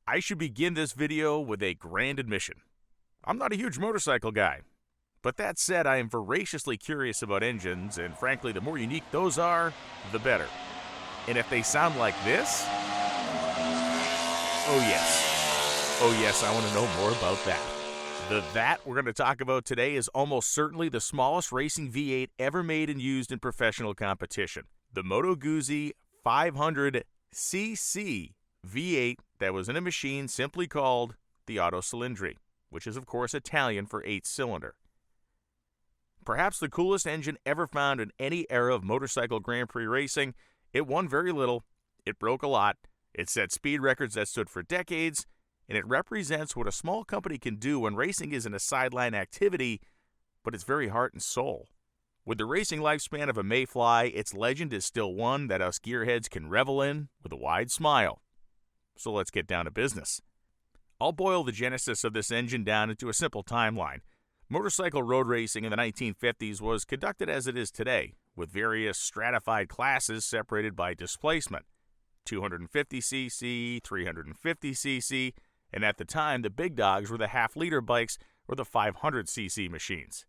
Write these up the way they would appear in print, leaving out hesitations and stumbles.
I should begin this video with a grand admission. I'm not a huge motorcycle guy. But that said, I am voraciously curious about engines, and frankly, the more unique those are, the better. And if they sound like this, oh yes, I want to know more about that. That we're going to talk about today is almost certainly the smallest racing V8 ever made and used in professional competition. The Moto Guzzi 500cc V8 that was in a machine simply called the Auto Cilindri, which is of course Italian for 8-cylinder. Perhaps the coolest engine ever found in any era of motorcycle Grand Prix racing, it won very little, it broke a lot, it set speed records that stood for decades, and it represents what a small company can do when racing isn't a sideline activity, but its very heart and soul. With the racing lifespan of a Mayfly, its legend is still one that us gearheads can revel in with a wide smile. So let's get down to business. I'll boil the genesis of this engine down into a simple timeline. Motorcycle road racing in the 1950s was conducted as it is today, with various stratified classes separated by displacement, 250cc, 350cc, and at the time the big dogs were the half-liter bikes or the 500cc machines.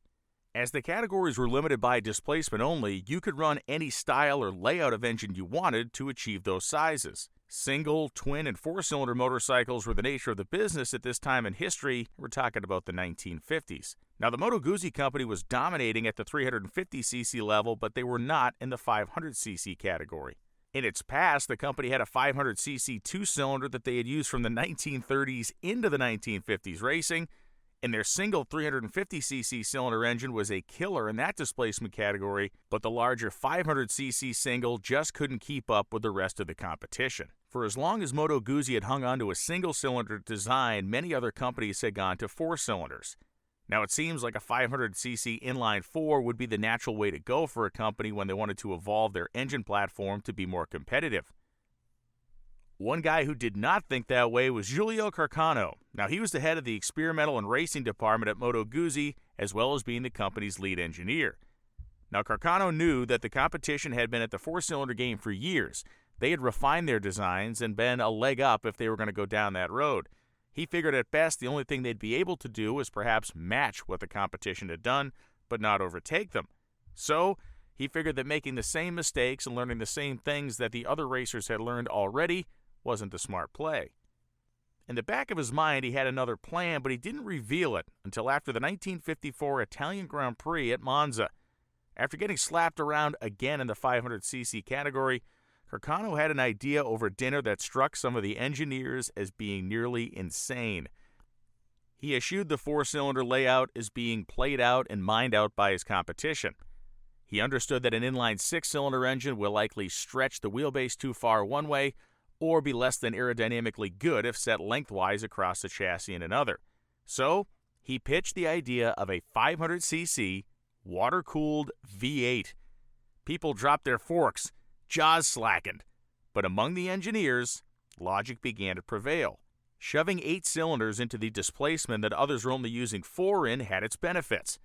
As the categories were limited by displacement only, you could run any style or layout of engine you wanted to achieve those sizes. Single, twin, and four-cylinder motorcycles were the nature of the business at this time in history. We're talking about the 1950s. Now, the Moto Guzzi company was dominating at the 350cc level, but they were not in the 500cc category. In its past, the company had a 500cc two-cylinder that they had used from the 1930s into the 1950s racing, and their single 350cc cylinder engine was a killer in that displacement category, but the larger 500cc single just couldn't keep up with the rest of the competition. For as long as Moto Guzzi had hung on to a single-cylinder design, many other companies had gone to four cylinders. Now it seems like a 500cc inline four would be the natural way to go for a company when they wanted to evolve their engine platform to be more competitive. One guy who did not think that way was Giulio Carcano. Now, he was the head of the experimental and racing department at Moto Guzzi, as well as being the company's lead engineer. Now, Carcano knew that the competition had been at the four-cylinder game for years. They had refined their designs and been a leg up if they were going to go down that road. He figured at best the only thing they'd be able to do was perhaps match what the competition had done, but not overtake them. So, he figured that making the same mistakes and learning the same things that the other racers had learned already wasn't the smart play. In the back of his mind, he had another plan, but he didn't reveal it until after the 1954 Italian Grand Prix at Monza. After getting slapped around again in the 500cc category, Carcano had an idea over dinner that struck some of the engineers as being nearly insane. He eschewed the four-cylinder layout as being played out and mined out by his competition. He understood that an inline six-cylinder engine will likely stretch the wheelbase too far one way, or be less than aerodynamically good if set lengthwise across the chassis in another. So, he pitched the idea of a 500cc, water-cooled V8. People dropped their forks, jaws slackened, but among the engineers, logic began to prevail. Shoving 8 cylinders into the displacement that others were only using 4 in had its benefits.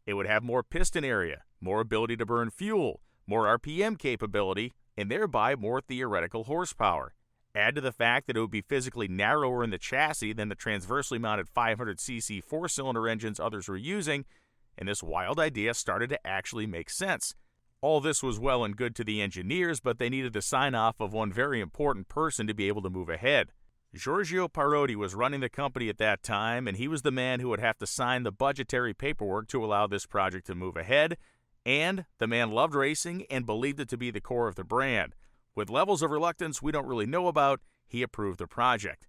It would have more piston area, more ability to burn fuel, more RPM capability, and thereby more theoretical horsepower. Add to the fact that it would be physically narrower in the chassis than the transversely mounted 500cc four-cylinder engines others were using, and this wild idea started to actually make sense. All this was well and good to the engineers, but they needed the sign-off of one very important person to be able to move ahead. Giorgio Parodi was running the company at that time, and he was the man who would have to sign the budgetary paperwork to allow this project to move ahead, and the man loved racing and believed it to be the core of the brand. With levels of reluctance we don't really know about, he approved the project.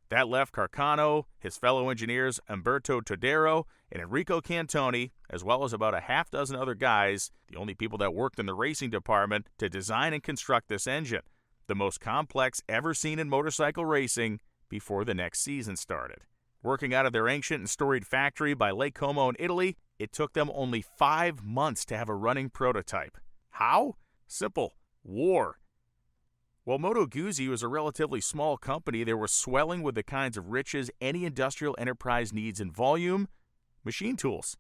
That left Carcano, his fellow engineers Umberto Todaro and Enrico Cantoni, as well as about a half dozen other guys, the only people that worked in the racing department, to design and construct this engine, the most complex ever seen in motorcycle racing, before the next season started. Working out of their ancient and storied factory by Lake Como in Italy, it took them only 5 months to have a running prototype. How? Simple. War. While Moto Guzzi was a relatively small company, they were swelling with the kinds of riches any industrial enterprise needs in volume: machine tools.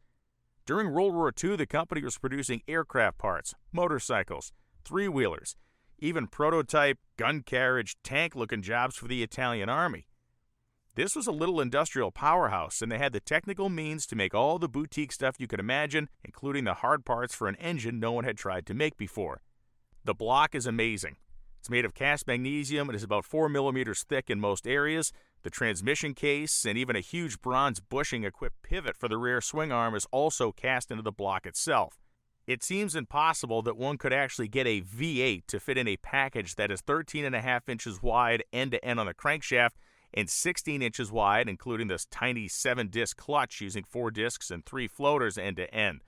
During World War II, the company was producing aircraft parts, motorcycles, three-wheelers, even prototype gun carriage tank-looking jobs for the Italian Army. This was a little industrial powerhouse, and they had the technical means to make all the boutique stuff you could imagine, including the hard parts for an engine no one had tried to make before. The block is amazing. It's made of cast magnesium and is about 4 millimeters thick in most areas. The transmission case and even a huge bronze bushing-equipped pivot for the rear swing arm is also cast into the block itself. It seems impossible that one could actually get a V8 to fit in a package that is 13.5 inches wide end-to-end on the crankshaft and 16 inches wide, including this tiny 7-disc clutch using 4 discs and 3 floaters end-to-end.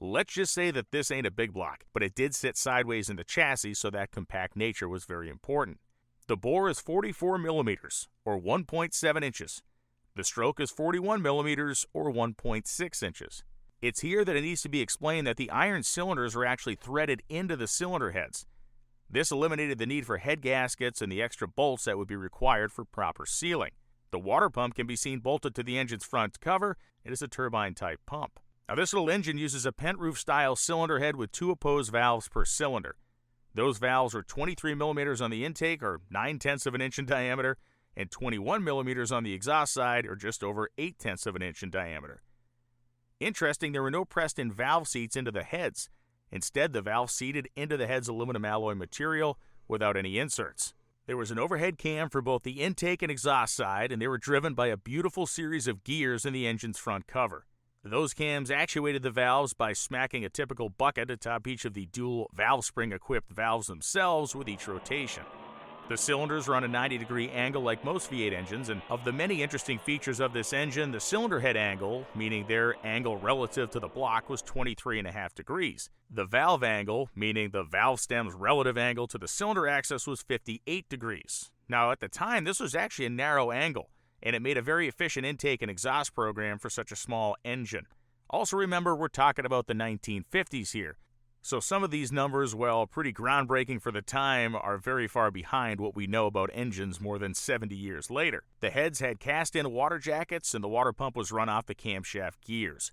Let's just say that this ain't a big block, but it did sit sideways in the chassis, so that compact nature was very important. The bore is 44 millimeters, or 1.7 inches. The stroke is 41 millimeters, or 1.6 inches. It's here that it needs to be explained that the iron cylinders are actually threaded into the cylinder heads. This eliminated the need for head gaskets and the extra bolts that would be required for proper sealing. The water pump can be seen bolted to the engine's front cover. It is a turbine-type pump. Now, this little engine uses a pent roof-style cylinder head with 2 opposed valves per cylinder. Those valves are 23 millimeters on the intake, or 9/10 of an inch in diameter, and 21 millimeters on the exhaust side, or just over 8/10 of an inch in diameter. Interesting, there were no pressed-in valve seats into the heads. Instead, the valve seated into the head's aluminum alloy material without any inserts. There was an overhead cam for both the intake and exhaust side, and they were driven by a beautiful series of gears in the engine's front cover. Those cams actuated the valves by smacking a typical bucket atop each of the dual valve spring-equipped valves themselves with each rotation. The cylinders are on a 90-degree angle like most V8 engines, and of the many interesting features of this engine, the cylinder head angle, meaning their angle relative to the block, was 23.5 degrees. The valve angle, meaning the valve stem's relative angle to the cylinder axis, was 58 degrees. Now, at the time, this was actually a narrow angle, and it made a very efficient intake and exhaust program for such a small engine. Also remember, we're talking about the 1950s here. So some of these numbers, while pretty groundbreaking for the time, are very far behind what we know about engines more than 70 years later. The heads had cast-in water jackets, and the water pump was run off the camshaft gears.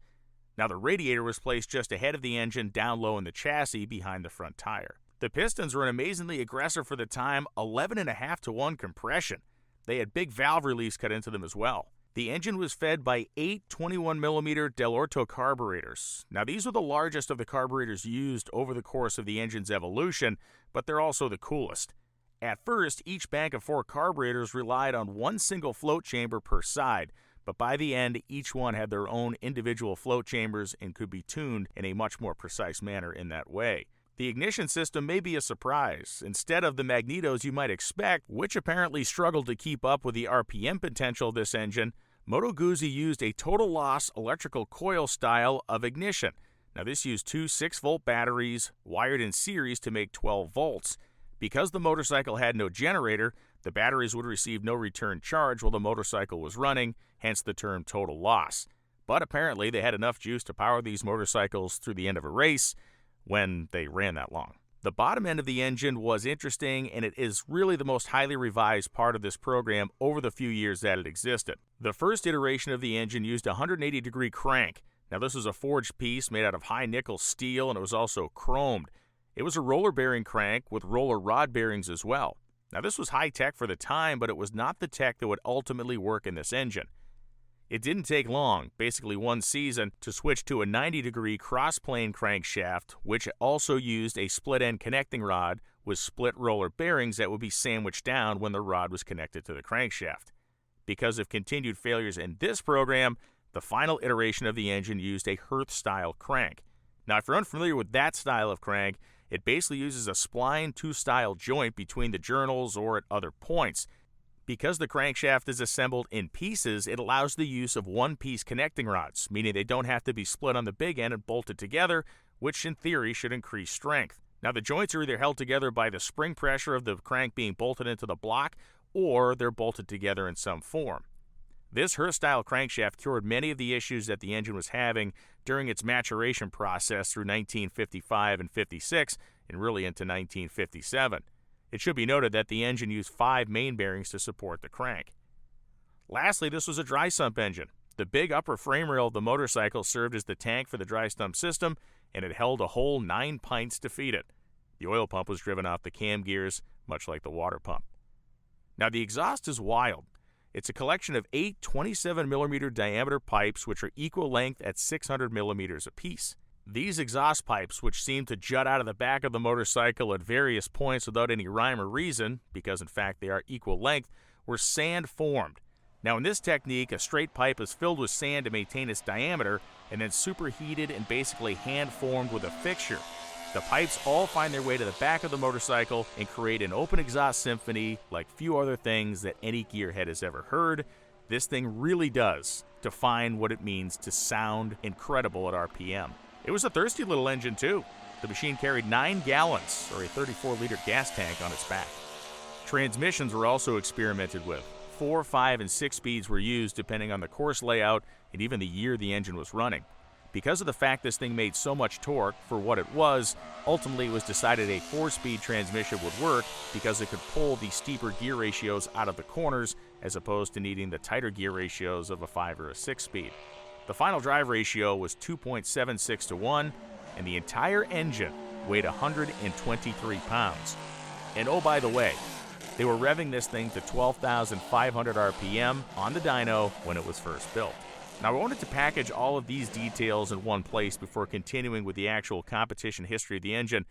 Now, the radiator was placed just ahead of the engine, down low in the chassis behind the front tire. The pistons were an amazingly aggressive for the time 11.5-to-1 compression. They had big valve release cut into them as well. The engine was fed by 8 21mm Del Orto carburetors. Now, these were the largest of the carburetors used over the course of the engine's evolution, but they're also the coolest. At first, each bank of 4 carburetors relied on one single float chamber per side, but by the end, each one had their own individual float chambers and could be tuned in a much more precise manner in that way. The ignition system may be a surprise. Instead of the magnetos you might expect, which apparently struggled to keep up with the RPM potential of this engine, Moto Guzzi used a total loss electrical coil style of ignition. Now, this used 2 6-volt batteries wired in series to make 12 volts. Because the motorcycle had no generator, the batteries would receive no return charge while the motorcycle was running, hence the term total loss. But apparently they had enough juice to power these motorcycles through the end of a race, when they ran that long. The bottom end of the engine was interesting, and it is really the most highly revised part of this program over the few years that it existed. The first iteration of the engine used a 180-degree crank. Now, this was a forged piece made out of high nickel steel, and it was also chromed. It was a roller bearing crank with roller rod bearings as well. Now, this was high-tech for the time, but it was not the tech that would ultimately work in this engine. It didn't take long, basically 1 season, to switch to a 90-degree cross-plane crankshaft, which also used a split-end connecting rod with split roller bearings that would be sandwiched down when the rod was connected to the crankshaft. Because of continued failures in this program, the final iteration of the engine used a Hearth-style crank. Now, if you're unfamiliar with that style of crank, it basically uses a spline 2-style joint between the journals or at other points. Because the crankshaft is assembled in pieces, it allows the use of one-piece connecting rods, meaning they don't have to be split on the big end and bolted together, which in theory should increase strength. Now, the joints are either held together by the spring pressure of the crank being bolted into the block, or they're bolted together in some form. This Hearth-style crankshaft cured many of the issues that the engine was having during its maturation process through 1955 and 56, and really into 1957. It should be noted that the engine used 5 main bearings to support the crank. Lastly, this was a dry sump engine. The big upper frame rail of the motorcycle served as the tank for the dry sump system, and it held a whole 9 pints to feed it. The oil pump was driven off the cam gears, much like the water pump. Now, the exhaust is wild. It's a collection of 8 27mm diameter pipes which are equal length at 600mm apiece. These exhaust pipes, which seem to jut out of the back of the motorcycle at various points without any rhyme or reason, because in fact they are equal length, were sand-formed. Now in this technique, a straight pipe is filled with sand to maintain its diameter and then superheated and basically hand-formed with a fixture. The pipes all find their way to the back of the motorcycle and create an open exhaust symphony like few other things that any gearhead has ever heard. This thing really does define what it means to sound incredible at RPM. It was a thirsty little engine too. The machine carried 9 gallons, or a 34-liter gas tank, on its back. Transmissions were also experimented with. 4, 5, and 6 speeds were used depending on the course layout and even the year the engine was running. Because of the fact this thing made so much torque for what it was, ultimately it was decided a 4-speed transmission would work because it could pull the steeper gear ratios out of the corners as opposed to needing the tighter gear ratios of a 5 or a 6-speed. The final drive ratio was 2.76 to 1, and the entire engine weighed 123 pounds. And oh, by the way, they were revving this thing to 12,500 RPM on the dyno when it was first built. Now, I wanted to package all of these details in one place before continuing with the actual competition history of the engine.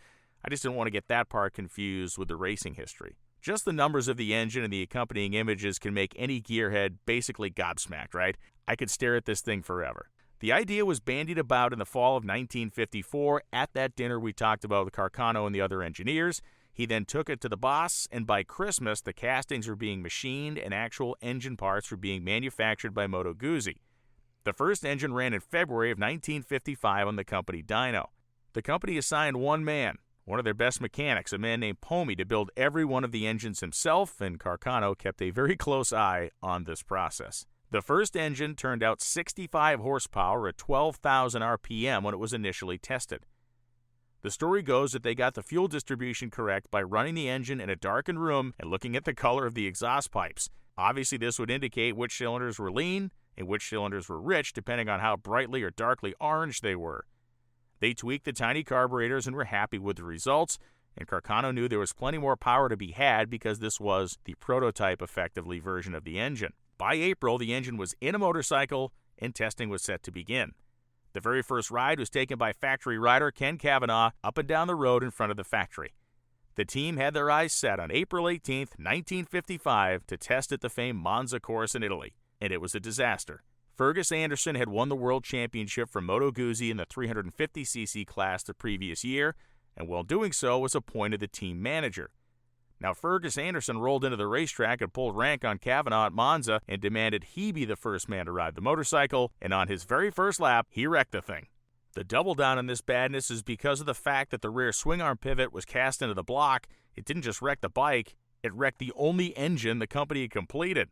I just didn't want to get that part confused with the racing history. Just the numbers of the engine and the accompanying images can make any gearhead basically gobsmacked, right? I could stare at this thing forever. The idea was bandied about in the fall of 1954 at that dinner we talked about with Carcano and the other engineers. He then took it to the boss, and by Christmas, the castings were being machined and actual engine parts were being manufactured by Moto Guzzi. The first engine ran in February of 1955 on the company dyno. The company assigned one man, one of their best mechanics, a man named Pomey, to build every one of the engines himself, and Carcano kept a very close eye on this process. The first engine turned out 65 horsepower at 12,000 RPM when it was initially tested. The story goes that they got the fuel distribution correct by running the engine in a darkened room and looking at the color of the exhaust pipes. Obviously, this would indicate which cylinders were lean and which cylinders were rich, depending on how brightly or darkly orange they were. They tweaked the tiny carburetors and were happy with the results, and Carcano knew there was plenty more power to be had because this was the prototype, effectively, version of the engine. By April, the engine was in a motorcycle, and testing was set to begin. The very first ride was taken by factory rider Ken Cavanaugh up and down the road in front of the factory. The team had their eyes set on April 18, 1955, to test at the famed Monza course in Italy, and it was a disaster. Fergus Anderson had won the world championship for Moto Guzzi in the 350cc class the previous year, and while doing so was appointed the team manager. Now, Fergus Anderson rolled into the racetrack and pulled rank on Cavanaugh at Monza and demanded he be the first man to ride the motorcycle, and on his very first lap, he wrecked the thing. The double down on this badness is because of the fact that the rear swing arm pivot was cast into the block. It didn't just wreck the bike, it wrecked the only engine the company had completed.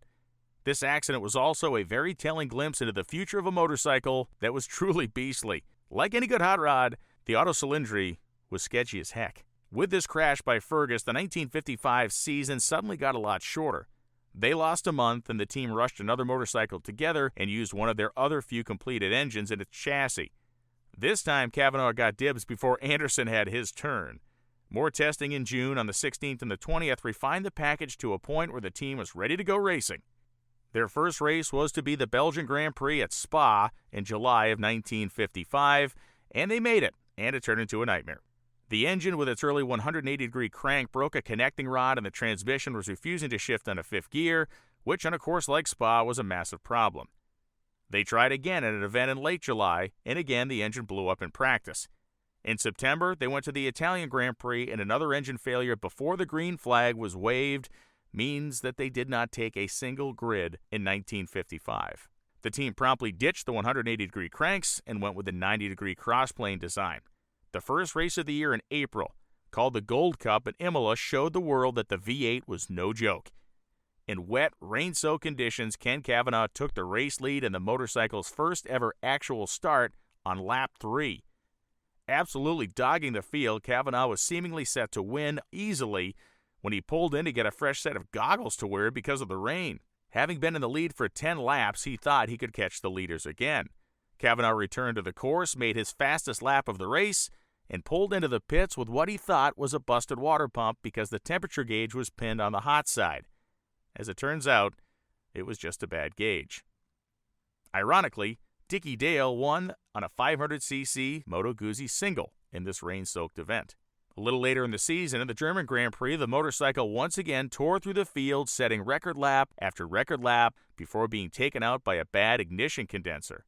This accident was also a very telling glimpse into the future of a motorcycle that was truly beastly. Like any good hot rod, the autocylindry was sketchy as heck. With this crash by Fergus, the 1955 season suddenly got a lot shorter. They lost a month, and the team rushed another motorcycle together and used one of their other few completed engines in its chassis. This time, Cavanaugh got dibs before Anderson had his turn. More testing in June on the 16th and the 20th refined the package to a point where the team was ready to go racing. Their first race was to be the Belgian Grand Prix at Spa in July of 1955, and they made it, and it turned into a nightmare. The engine with its early 180-degree crank broke a connecting rod, and the transmission was refusing to shift on a fifth gear, which on a course like Spa was a massive problem. They tried again at an event in late July, and again the engine blew up in practice. In September, they went to the Italian Grand Prix, and another engine failure before the green flag was waved means that they did not take a single grid in 1955. The team promptly ditched the 180-degree cranks and went with the 90-degree crossplane design. The first race of the year in April, called the Gold Cup at Imola, showed the world that the V8 was no joke. In wet, rain-soaked conditions, Ken Cavanaugh took the race lead in the motorcycle's first ever actual start on lap 3. Absolutely dogging the field, Cavanaugh was seemingly set to win easily when he pulled in to get a fresh set of goggles to wear because of the rain. Having been in the lead for 10 laps, he thought he could catch the leaders again. Cavanaugh returned to the course, made his fastest lap of the race, and pulled into the pits with what he thought was a busted water pump because the temperature gauge was pinned on the hot side. As it turns out, It was just a bad gauge. Ironically, Dickie Dale won on a 500cc Moto Guzzi single in this rain-soaked event. A little later in the season, in the German Grand Prix, the motorcycle once again tore through the field, setting record lap after record lap before being taken out by a bad ignition condenser.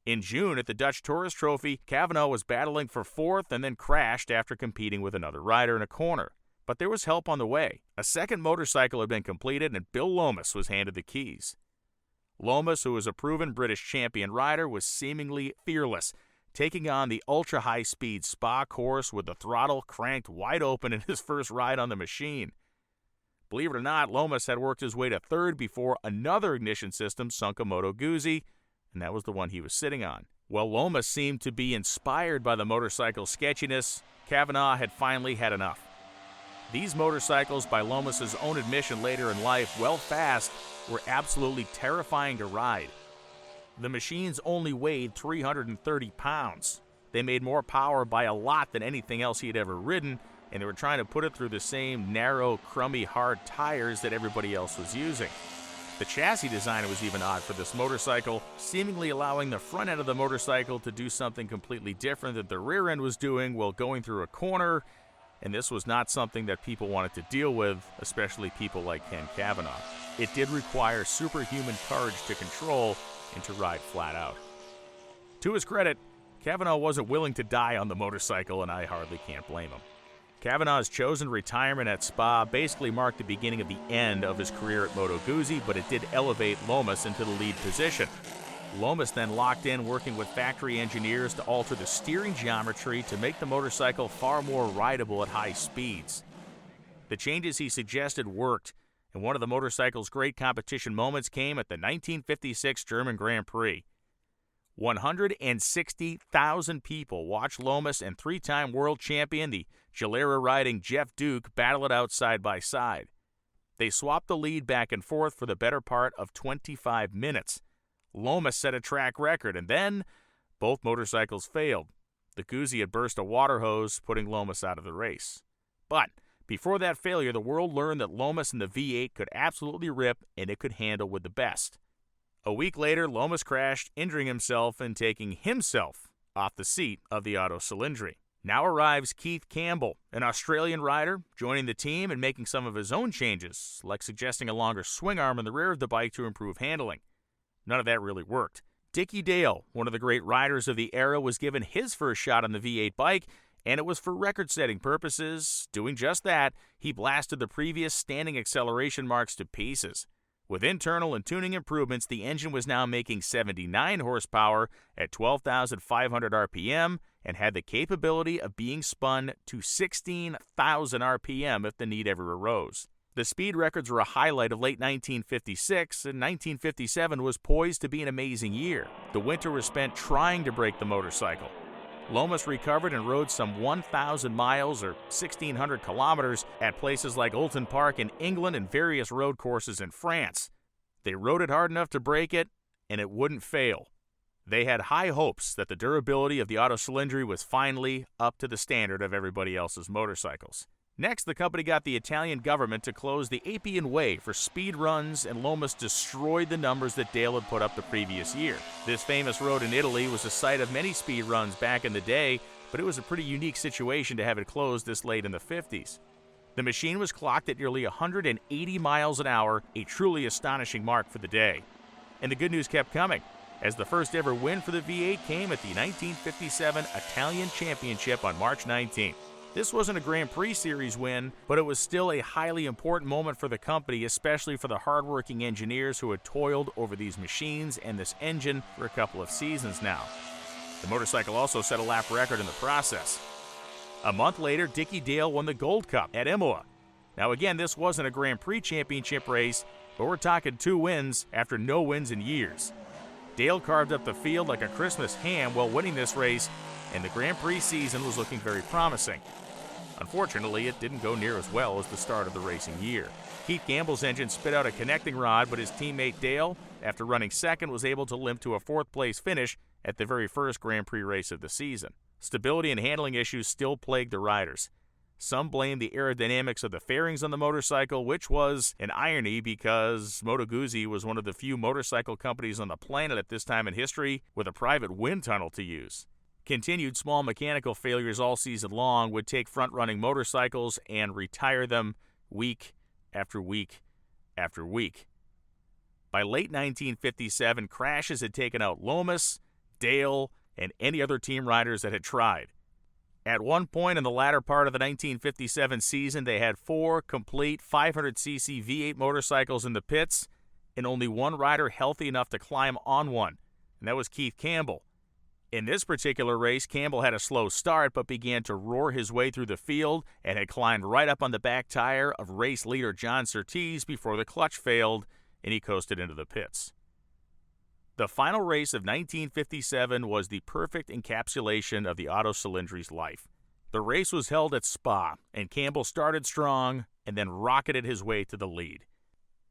In June, at the Dutch Tourist Trophy, Kavanaugh was battling for fourth and then crashed after competing with another rider in a corner. But there was help on the way. A second motorcycle had been completed, and Bill Lomas was handed the keys. Lomas, who was a proven British champion rider, was seemingly fearless, taking on the ultra-high-speed Spa course with the throttle cranked wide open in his first ride on the machine. Believe it or not, Lomas had worked his way to third before another ignition system sunk a Moto Guzzi, and that was the one he was sitting on. While Lomas seemed to be inspired by the motorcycle sketchiness, Kavanaugh had finally had enough. These motorcycles, by Lomas's own admission later in life, well fast, were absolutely terrifying to ride. The machines only weighed 330 pounds. They made more power by a lot than anything else he had ever ridden, and they were trying to put it through the same narrow, crummy, hard tires that everybody else was using. The chassis design was even odd for this motorcycle, seemingly allowing the front end of the motorcycle to do something completely different that the rear end was doing while going through a corner, and this was not something that people wanted to deal with, especially people like Ken Kavanaugh. It did require superhuman courage to control and to ride flat out. To his credit, Kavanaugh wasn't willing to die on the motorcycle, and I hardly can't blame him. Kavanaugh's chosen retirement at Spa basically marked the beginning of the end of his career at Moto Guzzi, but it did elevate Lomas into the lead position. Lomas then locked in working with factory engineers to alter the steering geometry to make the motorcycle far more rideable at high speeds. The changes he suggested worked, and one of the motorcycle's great competition moments came at the 1956 German Grand Prix. 160,000 people watched Lomas and three-time world champion, the Gilera-riding Jeff Duke, battle it out side by side. They swapped the lead back and forth for the better part of 25 minutes. Lomas set a track record, and then both motorcycles failed. The Guzzi had burst a water hose, putting Lomas out of the race. But before that failure, the world learned that Lomas and the V8 could absolutely rip, and it could handle with the best. A week later, Lomas crashed, injuring himself and taking himself off the seat of the Auto Cylindri. Now arrives Keith Campbell, an Australian rider, joining the team and making some of his own changes, like suggesting a longer swing arm in the rear of the bike to improve handling. None of that really worked. Dickie Dale, one of the great riders of the era, was given his first shot on the V8 bike, and it was for record-setting purposes. Doing just that, he blasted the previous standing acceleration marks to pieces. With internal and tuning improvements, the engine was now making 79 horsepower at 12,500 RPM and had the capability of being spun to 16,000 RPM if the need ever arose. The speed records were a highlight of late 1956, and 1957 was poised to be an amazing year. The winter was spent trying to break the motorcycle. Lomas recovered and rode some 1,000 miles or 1,600 kilometers at places like Oulton Park in England and various road courses in France. They rode it hard enough to break it, and it wouldn't fail. They had high hopes that the durability of the Auto Cylindri was finally up to the standard of everybody else's motorcycles. Next, the company got the Italian government to close the Appian Way for speed runs, and Lomas destroyed the numbers that Dale had put up the previous year. This famous road in Italy was the site of many speed runs back in the day, but it was a pretty unique situation to have it closed this late in the 50s. The machine was clocked at nearly 180 miles an hour, a truly astonishing mark for the day. And the good news kept coming, as the first ever win for the V8 came at the 1957 Italian Championship on March 19th. This wasn't a Grand Prix Series win, but it was still a highly important moment for the company, especially for the hardworking engineers who had toiled over these machines and this engine for a couple of seasons now. The motorcycle also set a lap record in the process. A month later, Dickie Dale won the Gold Cup at Imola. Now again, this wasn't a Grand Prix championship race, but we're talking 2 wins after no wins in years. Dale carved up the field like a Christmas ham while winning this race, and the Grand Prix season was looking very promising. Unfortunately, it didn't go near as well as the start of the racing year. Keith Campbell's engine spit out a connecting rod, but his teammate Dale, after running second, was able to limp to a 4th-place finish at the very first Grand Prix race of the season. Stability and handling issues still plagued the riders. Some blame the aerodynamics of the fairings on the motorcycle, which was an irony because Moto Guzzi was one of the few motorcycle companies on the planet at this time in history with a private wind tunnel to use. Continued small mechanical failures all season long would take front-running motorcycles and retire them week after week after week. By late 1957, crashes had taken out Lomas, Dale, and any other team riders that had tried. At one point in the latter part of the 1957 season, they had 4 complete 500cc V8 motorcycles in the pits, and only one rider healthy enough to climb on one, and that was Keith Campbell. In this particular race, Campbell had a slow start but began to roar his way through the field and had climbed right up on the back tire of race leader John Surtees before the clutch failed and he coasted into the pits. The final race of 1957 was the perfect encapsulation of the Auto Cylindri's life. The race was held at Spa, and Campbell started strong and then rocketed his way to the lead.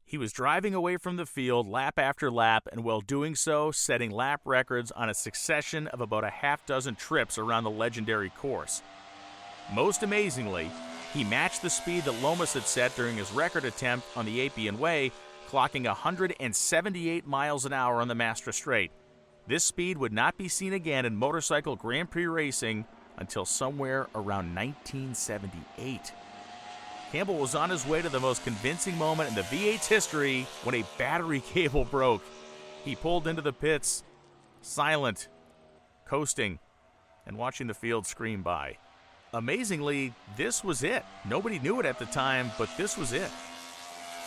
He was driving away from the field lap after lap, and while doing so, setting lap records on a succession of about a half dozen trips around the legendary course. Most amazingly, he matched the speed that Lomas had set during his record attempt on the Appian Way, clocking 178 miles an hour on the Mastra Straight. This speed would not be seen again in motorcycle Grand Prix racing until somewhere around 1978. Campbell was on his way to the most convincing moment in the V8's history when a battery cable broke. He pulled into the pits, silent, coasting, and watching the field scream by. Amazingly, this was it. Nobody knew it at the time, but this was it.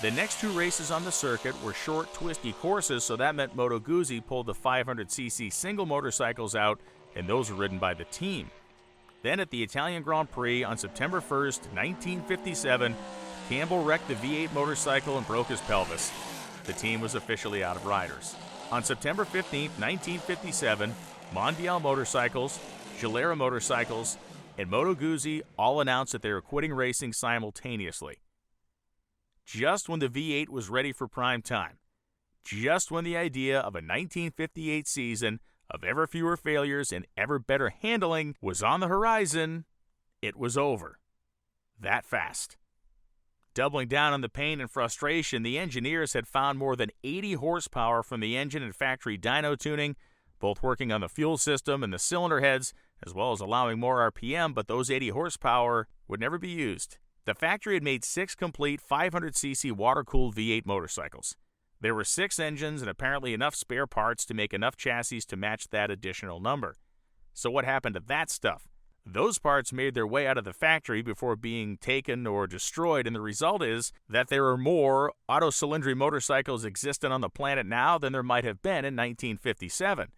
The next 2 races on the circuit were short, twisty courses, so that meant Moto Guzzi pulled the 500cc single motorcycles out, and those were ridden by the team. Then at the Italian Grand Prix on September 1st, 1957, Campbell wrecked the V8 motorcycle and broke his pelvis. The team was officially out of riders. On September 15th, 1957, Mondial Motorcycles, Gilera Motorcycles, and Moto Guzzi all announced that they were quitting racing simultaneously. Just when the V8 was ready for prime time, just when the idea of a 1958 season of ever fewer failures and ever better handling was on the horizon, it was over. That fast. Doubling down on the pain and frustration, the engineers had found more than 80 horsepower from the engine and factory dyno tuning, both working on the fuel system and the cylinder heads, as well as allowing more RPM, but those 80 horsepower would never be used. The factory had made 6 complete 500cc water-cooled V8 motorcycles. There were 6 engines and apparently enough spare parts to make enough chassis to match that additional number. So what happened to that stuff? Those parts made their way out of the factory before being taken or destroyed, and the result is that there are more Auto Cylindri motorcycles existent on the planet now than there might have been in 1957.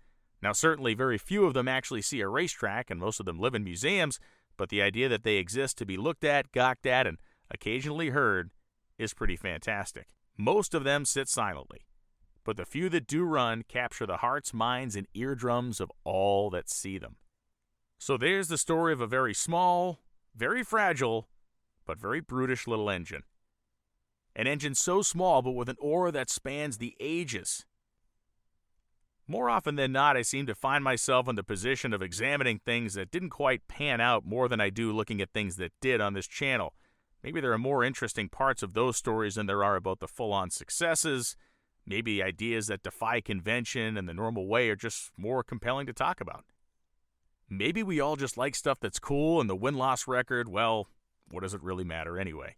Now, certainly very few of them actually see a racetrack, and most of them live in museums, but the idea that they exist to be looked at, gawked at, and occasionally heard is pretty fantastic. Most of them sit silently, but the few that do run capture the hearts, minds, and eardrums of all that see them. So there's the story of a very small, very fragile, but very brutish little engine. An engine so small, but with an aura that spans the ages. More often than not, I seem to find myself in the position of examining things that didn't quite pan out more than I do looking at things that did on this channel. Maybe there are more interesting parts of those stories than there are about the full-on successes. Maybe ideas that defy convention and the normal way are just more compelling to talk about. Maybe we all just like stuff that's cool, and the win-loss record, well, what does it really matter anyway?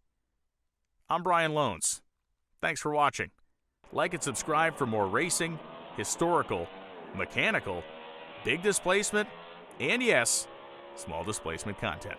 I'm Brian Loans. Thanks for watching. Like and subscribe for more racing, historical, mechanical, big displacement, and yes, small displacement content.